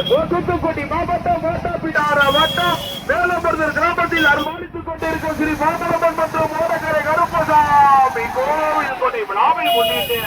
தூத்துக்குடி மாவட்டம் ஓட்டப்பிடார வட்டம் வேலம்பர்தர் கிராமத்தில் அருமானித்துக் கொண்டிருக்கும் ஸ்ரீ பாதலம்மன் மற்றும் ஓடக்கரை கருப்பசாமி கோவில் கொடி விழாவை முன்னிட்டு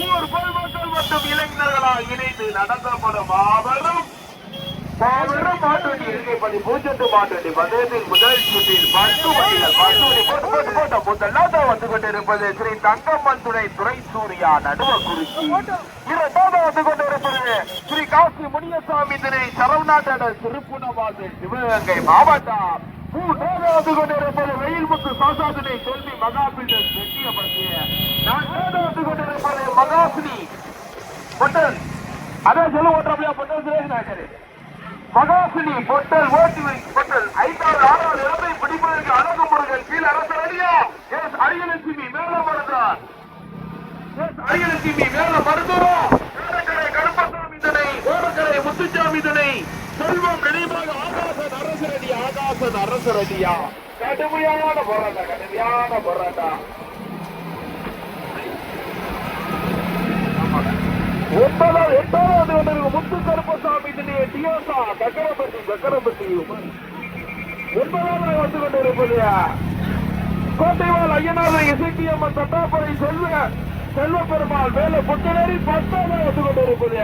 ஊர் பொதுமக்கள் மற்றும் இளைஞர்களால் இணைந்து நடத்தப்படும் மாபெரும் மாட்டுவண்டி இருக்கைப்பள்ளி பூச்சட்டு மாட்டுவண்டி பந்தயத்தில் முதல் சுற்றில் 10 வண்டிகள் முதலாக வந்து கொண்டிருப்பது ஸ்ரீ தங்கம்மன் துறை சூர்யா நடுவக்குறிச்சி. இரண்டாவது வந்து கொண்டிருப்பது ஸ்ரீ காசி முனியசாமி திரை சரவணாட்டர் திருப்புணவாசல் சிவகங்கை மாவட்டம். மூன்றாவது வந்து கொண்டிருப்பது வெயில்முத்து சாசாதினை செல்வி மகாபீடர் செட்டியபதி. நான்காவது வந்து கொண்டிருப்பது மகாசினி பொட்டல் அதான் சொல்ல ஓட்டுறப்படியா பொட்டல் சுரேஷ் மகாசினி பொட்டல் ஓட்டி பொட்டல் 5வது 6வது இடத்தை பிடிப்பதற்கு அழகு முருகன் கீழ் அரசு அடியா எஸ் அரியலட்சுமி மேல மருந்தார் அரியலட்சுமி மேல மருந்துரும் ஓடக்கரை கருப்பசாமி திணை ஓடக்கரை முத்துச்சாமி திணை செல்வம் நினைவாக ஆகாசன் அரசரடியா கடுமையான போராட்டம் எட்டாவது முத்து கருப்பசாமி திணைய டியோசா சக்கரபதி 9வது வந்து கொண்டிருப்பது கோட்டைவால் ஐயனார் இசைக்கியம்மன் தட்டாப்பரை செல்வ பெருமாள் மேல புத்தனரி 10வது வந்து கொண்டிருப்பது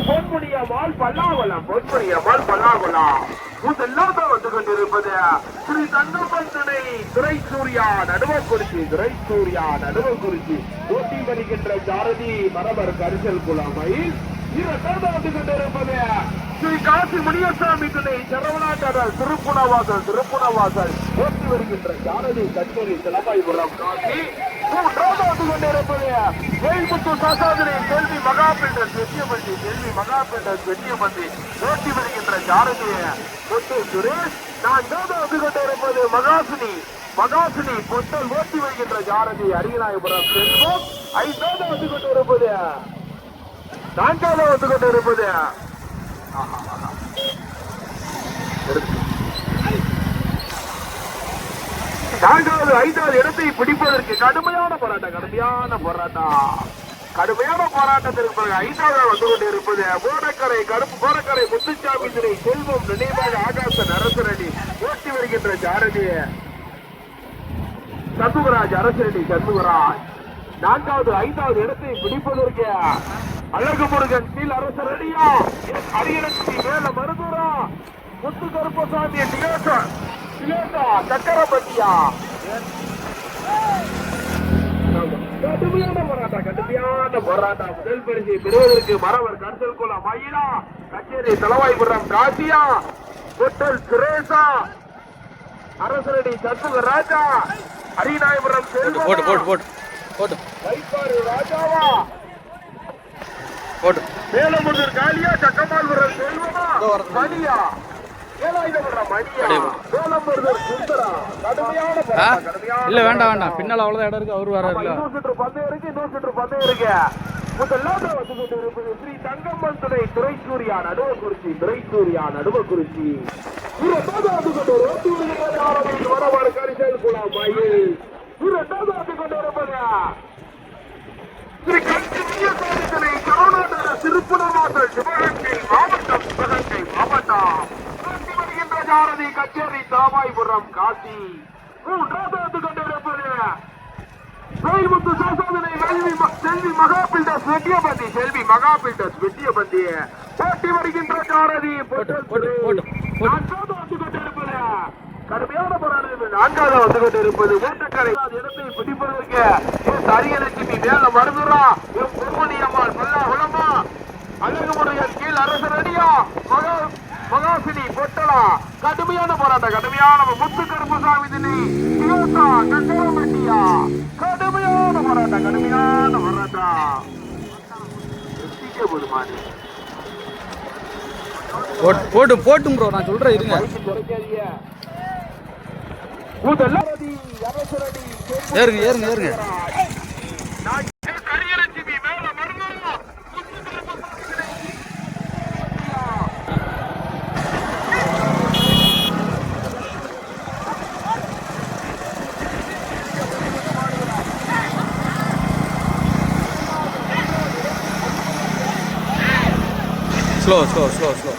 பொன்முடியம்மாள் பல்லாகுளம் முதலாக வந்து கொண்டிருப்பது ஸ்ரீ தங்கம்மன் துறை சூர்யா நடுவக்குறிச்சி ஓட்டி வருகின்ற ஜாரதி மரபர் கரிசல் குழாமை. இரண்டாவது வந்து கொண்டிருப்பது ஸ்ரீ காசி முனியசாமி துணை சரவணாட்டர் திருப்புணவாசல் ஓட்டி வருகின்ற ஜாரதி கச்சேரி சிலம்பாய்புரம் காசி. மூன்றாவது வந்து கொண்டிருப்பது வேல்முத்து சாசாதினை செல்வி மகாபீடர் வெற்றியபதி ஓட்டி வருகின்ற ஜாரதி பொட்டு சுரேஷ். நான்காவது வந்து கொண்டிருப்பது மகாசினி பொட்டல் ஓட்டி வருகின்ற ஜாரதி அரியநாயபுரம் செல்வம். 5வது வந்து கொண்டிருப்பது 4வது வந்து கொண்டிருப்பது 5வது இடத்தை பிடிப்பதற்கு கடுமையான போராட்டத்திற்கு பிறகு 5வது வந்து கொண்டிருப்பது கோடக்கரை முத்துச்சாமி திரை செல்வம் நினைவாக ஆகாசன் அரசரடி ஓட்டி வருகின்ற ஜாரதி சண்முகராஜ். 4வது 5வது இடத்தை பிடிப்பதற்கு அழகு முருகன் கீழ் அரசரடியா அரியலட்சுமி மேல மருதூரா முத்து கருப்பசாமி டியோசா சக்கரபதியா. கடுமையான போராட்டம் முதல் பரிசை பெறுவதற்கு மரவர் கரிசல் குளம் மயிலா கச்சேரி தலவாய்புரம் காசியா பொட்டல் சுரேஷா அரசரடி சண்முகராஜா அரியநாயபுரம் செல்வம் ராஜாவா வேலமுருகர் காளியா சக்கமால்புரம் செல்வமா மணியா இல்ல வேண்டாம் பின்னால அவ்வளவுதான் இடம் இருக்கு. அவரு வர ஸ்ரீ தங்கம்மன் துறை சூர்யா நடுவக்குறிச்சி. கரிசல் குழாம் திருப்புணவாசல் சிவகங்கை மாவட்டம் ஜாரதி கச்சேரி தலவாய்புரம் காசி. 3வது வந்து கொண்டிருப்பது வேல்முத்து சாசாதினை செல்வி மகாபீடர் வெற்றியபதி ஓட்டி வருகின்ற ஜாரதி. 4வது வந்து கொண்டிருப்பது கடுமையான போராட்டம். 4வது வந்து கொண்டிருப்பது ஓட்டக்கரை இடத்தை பிடிப்பதற்கு அரியலட்சுமி மேல மருதுரா பொன்முடியம்மாள் பல்லாகுளமா அழகு முருகன் கீழ் அரசரடியா மகாசினி பொட்டலா. கடுமையான போராட்டம் முத்து கருப்பசாமி திணை கச்சரமட்டியா கடுமையான போராட்டம் போட்டும் ப்ரோ நான் சொல்றேன் இருங்க. ஏறுங்க ஸ்லோ ஸ்லோ ஸ்லோ ஸ்லோ.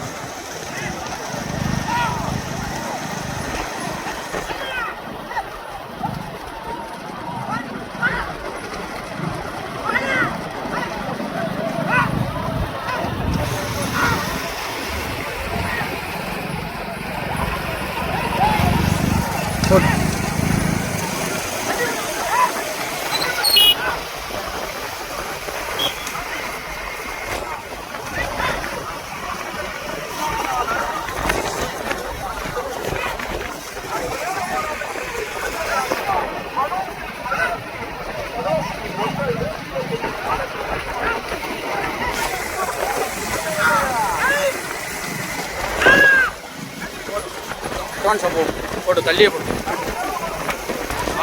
போட்டு தள்ளியே போட்டு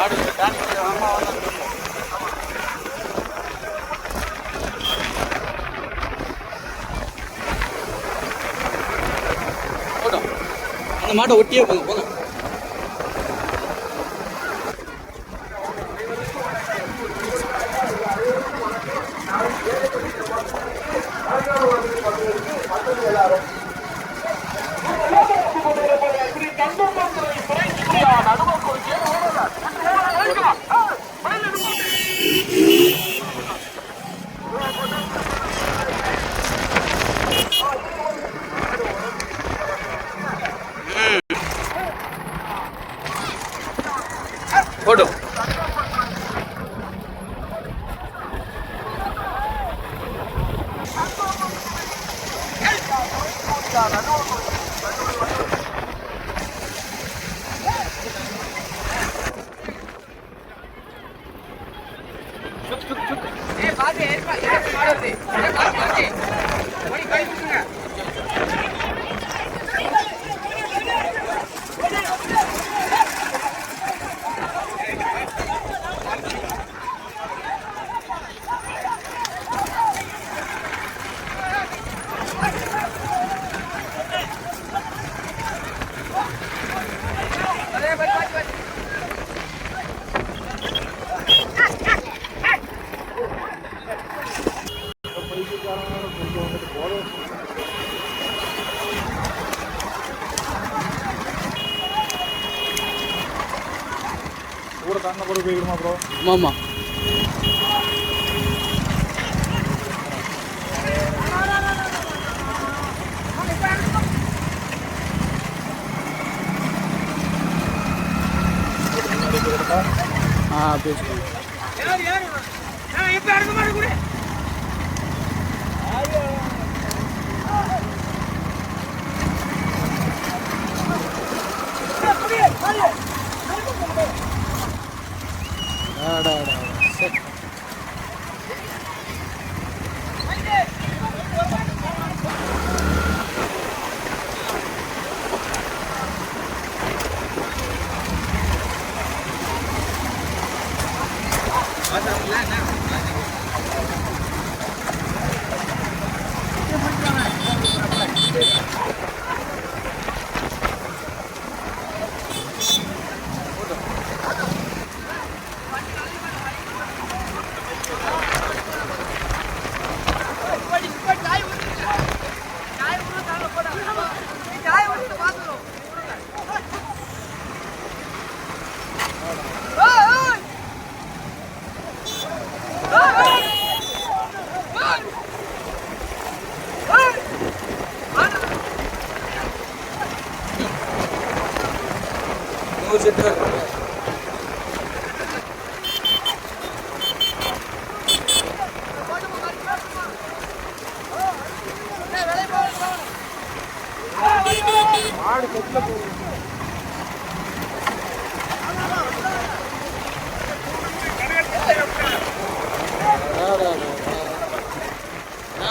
ஆடு போட்டோம். அந்த மாட்டை ஒட்டியே போங்க போங்க. போடும். கூட தாண்ட கூட போய்க்கணுமா ப்ரோ? ஆமாம். பேசுகிறேன்.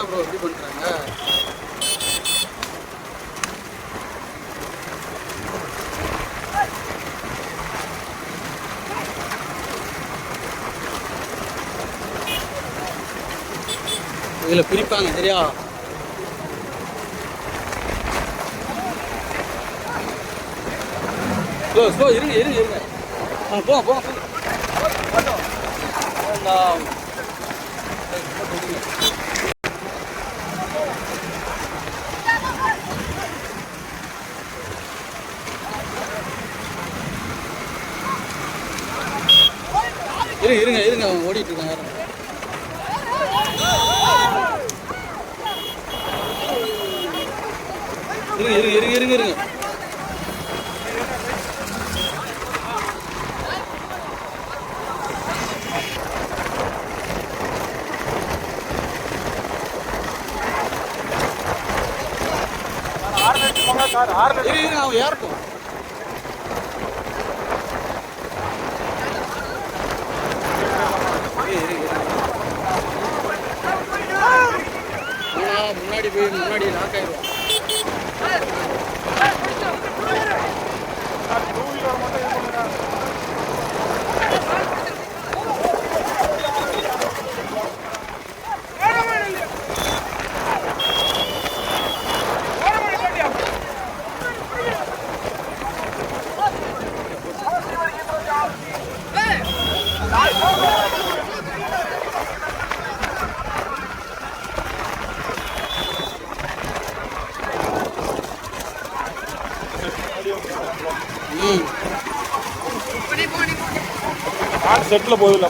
ப்ரோ எப்படி பண்ணுறாங்க? இதில் பிரிப்பாங்க சரியா? ஸ்லோ இருங்க இருங்க இருங்க. போங்க போங்க. இருங்க. அவன் ஏறட்டும். முன்னாடி லாக் ஆயிடும். செட்டில் போதில்லை.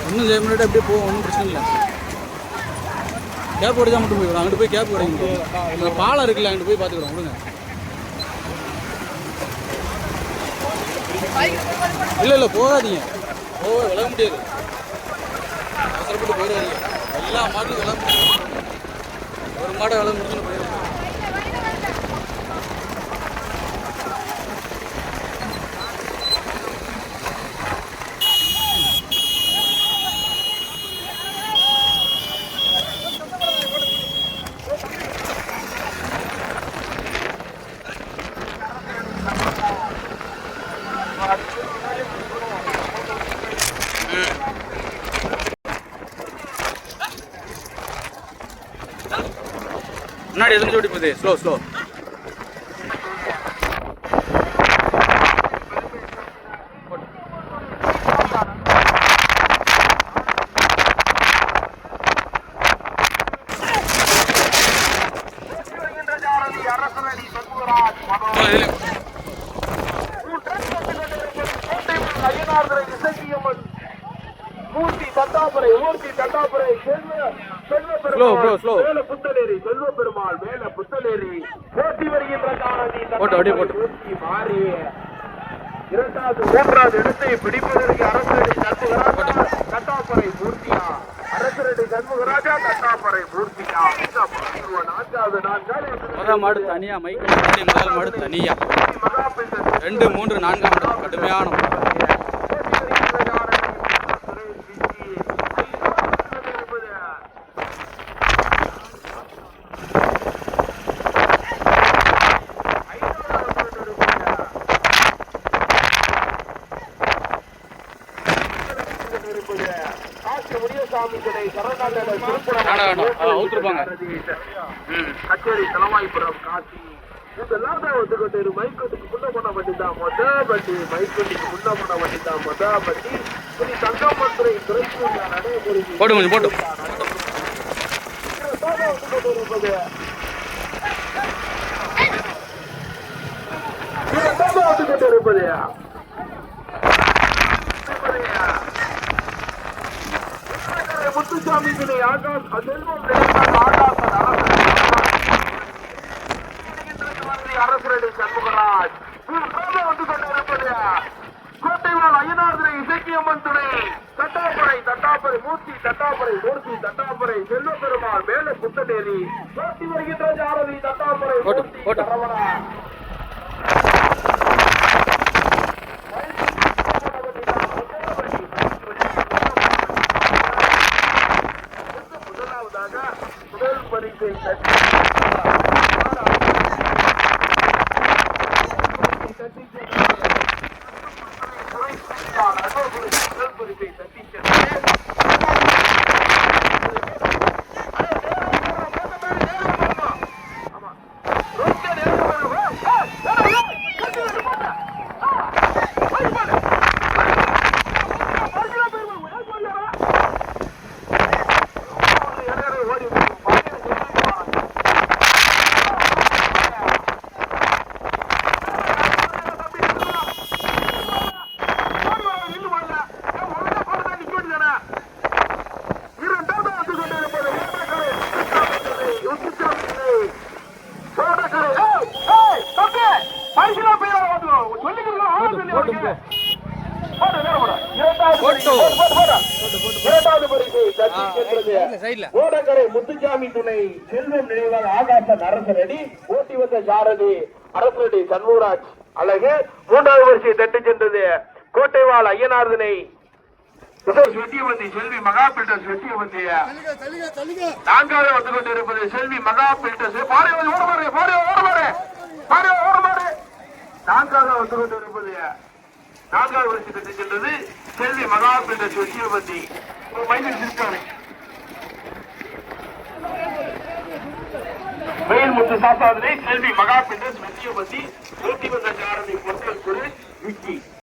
ஒன்றும் செய்ய முன்னாடி அப்படியே போகும், ஒன்றும் பிரச்சனை இல்லை. கேப் உடைச்சா மட்டும் போய்க்கிறோம். அங்கிட்டு போய் கேப் உடைங்க. இந்த பாலம் இருக்குல்ல, அங்கிட்டு போய் பார்த்துக்கிறோம். விடுங்க. இல்லை போகாதீங்க. விலக முடியாது. அவசரப்பட்டு போயிடாதீங்க. எல்லா மாடலும் விலக முடியும். ஒரு மாடை விலக முடிச்சுன்னு போயிடும். முன்னாடி எதுவும் ஓடி போகுது. ஸ்லோ செல்வ பெருமாள் மேல புத்தலேரி போட்டி வருகின்ற மாறி இரண்டாவது மூன்றாவது இடத்தை பிடிப்பதற்கு அரசரடி சண்முகராஜா கட்டாப்பறை மூர்த்தியா, அரசரடி சண்முகராஜா கட்டாப்பறை மூர்த்தியா. முதல் மாடு தனியா, மைக்கு முதல் மாடு தனியா, 2, 3, 4 கடுமையான கச்சேரி தலவாய்புரம் காசி இதெல்லாம் தான் வந்துகிட்டு மைக்கோட்டுக்கு முன்ன பண்ண வண்டிதான் பட்டி, மைக்கோட்டுக்கு முன்ன பண்ண வண்டிதான் பட்டி. இனி தங்கமந்திரை துறைக்கு நடைபெறும் போட்டு இருப்பது முத்துசாமி அரசரடி சண்முகராஜ் வந்து கொண்டிருப்பது கோட்டைவால் ஐயனார்துறை இசக்கியம்மன் துணை தட்டாப்பறை மூர்த்தி, தட்டாப்பறை செல்வ பெருமாள் மேல புத்தநேரி போட்டி வருகின்ற ஜாரதி தட்டாப்பறை மூர்த்தி ரமணா. முதல் பரிசை சென்றது. சைடுல ஓடக்கரை முத்துசாமி துணை செல்வம் நினைவாக ஆகாச அரசரடி ஓட்டி வந்த சாரதி அரசரடி சண்முகராஜ் அழகு. மூன்றாவது வரிசையை தட்டி சென்றது கோட்டைவாள் ஐயனார்தனை வெட்டியவந்தி செல்வி மகா பில்டர்ஸ் வெட்டியவந்தி. நான்காவது வந்து கொண்டிருப்பது செல்வி மகா பில்டர்ஸ். நான்காவது வந்து கொண்டிருப்பது நான்காவது வரிசை தட்டி சென்றது செல்வி மகா பில்டர்ஸ் வெட்டியவந்தி. மயில் முத்து சாசாதனை செல்வி மகா பில்டர்ஸ் வெட்டியவந்தி ஓட்டி வந்த சாரதி பொருட்கள் விக்கி.